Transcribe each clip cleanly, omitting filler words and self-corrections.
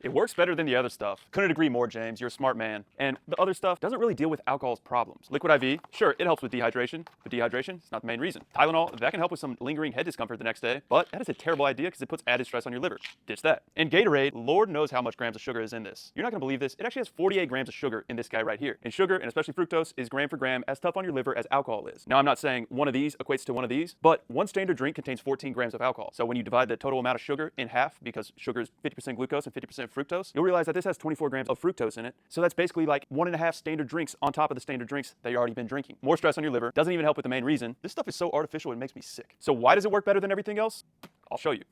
It works better than the other stuff. Couldn't agree more, James. You're a smart man. And the other stuff doesn't really deal with alcohol's problems. Liquid IV, sure, it helps with dehydration, but dehydration is not the main reason. Tylenol, that can help with some lingering head discomfort the next day, but that is a terrible idea because it puts added stress on your liver. Ditch that. And Gatorade, Lord knows how much grams of sugar is in this. You're not gonna believe this. It actually has 48 grams of sugar in this guy right here. And sugar, and especially fructose, is gram for gram as tough on your liver as alcohol is. Now, I'm not saying one of these equates to one of these, but one standard drink contains 14 grams of alcohol. So when you divide the total amount of sugar in half, because sugar is 50% glucose and 50% fructose, you'll realize that this has 24 grams of fructose in it. So that's basically like 1.5 standard drinks on top of the standard drinks that you've already been drinking. More stress on your liver, doesn't even help with the main reason. This stuff is so artificial it makes me sick. So why does it work better than everything else? I'll show you.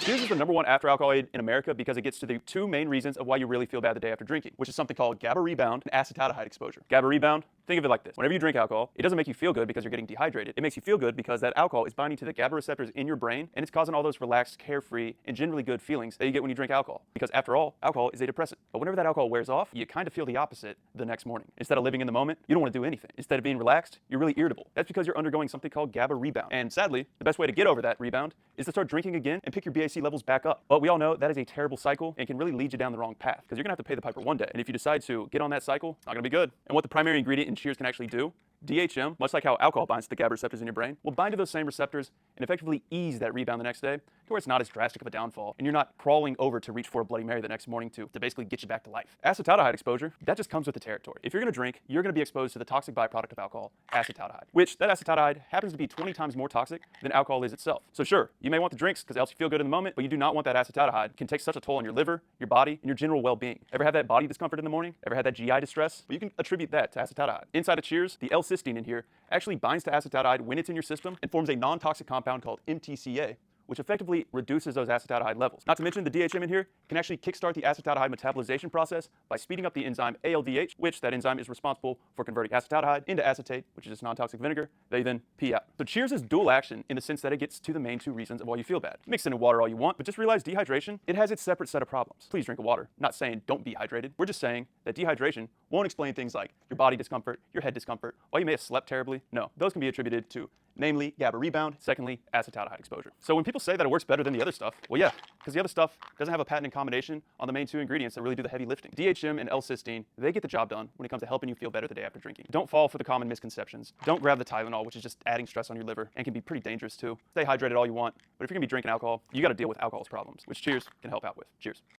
Cheers is the #1 after alcohol aid in America because it gets to the two main reasons of why you really feel bad the day after drinking, which is something called GABA rebound and acetaldehyde exposure. GABA rebound, think of it like this. Whenever you drink alcohol, it doesn't make you feel good because you're getting dehydrated. It makes you feel good because that alcohol is binding to the GABA receptors in your brain and it's causing all those relaxed, carefree, and generally good feelings that you get when you drink alcohol. Because after all, alcohol is a depressant. But whenever that alcohol wears off, you kind of feel the opposite the next morning. Instead of living in the moment, you don't want to do anything. Instead of being relaxed, you're really irritable. That's because you're undergoing something called GABA rebound. And sadly, the best way to get over that rebound is to start drinking again and pick your BAC levels back up. But we all know that is a terrible cycle and can really lead you down the wrong path because you're gonna have to pay the piper one day. And if you decide to get on that cycle, it's not gonna be good. And what the primary ingredient in Cheers can actually do, DHM, much like how alcohol binds to the GABA receptors in your brain, will bind to those same receptors and effectively ease that rebound the next day to where it's not as drastic of a downfall and you're not crawling over to reach for a Bloody Mary the next morning to basically get you back to life. Acetaldehyde exposure, that just comes with the territory. If you're gonna drink, you're gonna be exposed to the toxic byproduct of alcohol, acetaldehyde, which that acetaldehyde happens to be 20 times more toxic than alcohol is itself. So sure, you may want the drinks because it helps you feel good in the moment, but you do not want that acetaldehyde. It can take such a toll on your liver, your body, and your general well-being. Ever have that body discomfort in the morning? Ever had that GI distress? Well, you can attribute that to acetaldehyde. Inside of Cheers, the L-cysteine in here actually binds to acetaldehyde when it's in your system and forms a non-toxic compound called MTCA, which effectively reduces those acetaldehyde levels. Not to mention the DHM in here can actually kickstart the acetaldehyde metabolization process by speeding up the enzyme ALDH, which that enzyme is responsible for converting acetaldehyde into acetate, which is just non-toxic vinegar, they then pee out. So Cheers is dual action in the sense that it gets to the main two reasons of why you feel bad. Mix it in water all you want, but just realize dehydration, it has its separate set of problems. Please drink water. Not saying don't be hydrated. We're just saying that dehydration won't explain things like your body discomfort, your head discomfort, why you may have slept terribly. No, those can be attributed to namely GABA rebound, secondly, acetaldehyde exposure. So when people say that it works better than the other stuff, well, yeah, because the other stuff doesn't have a patented combination on the main two ingredients that really do the heavy lifting. DHM and L-cysteine, they get the job done when it comes to helping you feel better the day after drinking. Don't fall for the common misconceptions. Don't grab the Tylenol, which is just adding stress on your liver and can be pretty dangerous too. Stay hydrated all you want, but if you're gonna be drinking alcohol, you gotta deal with alcohol's problems, which Cheers can help out with. Cheers.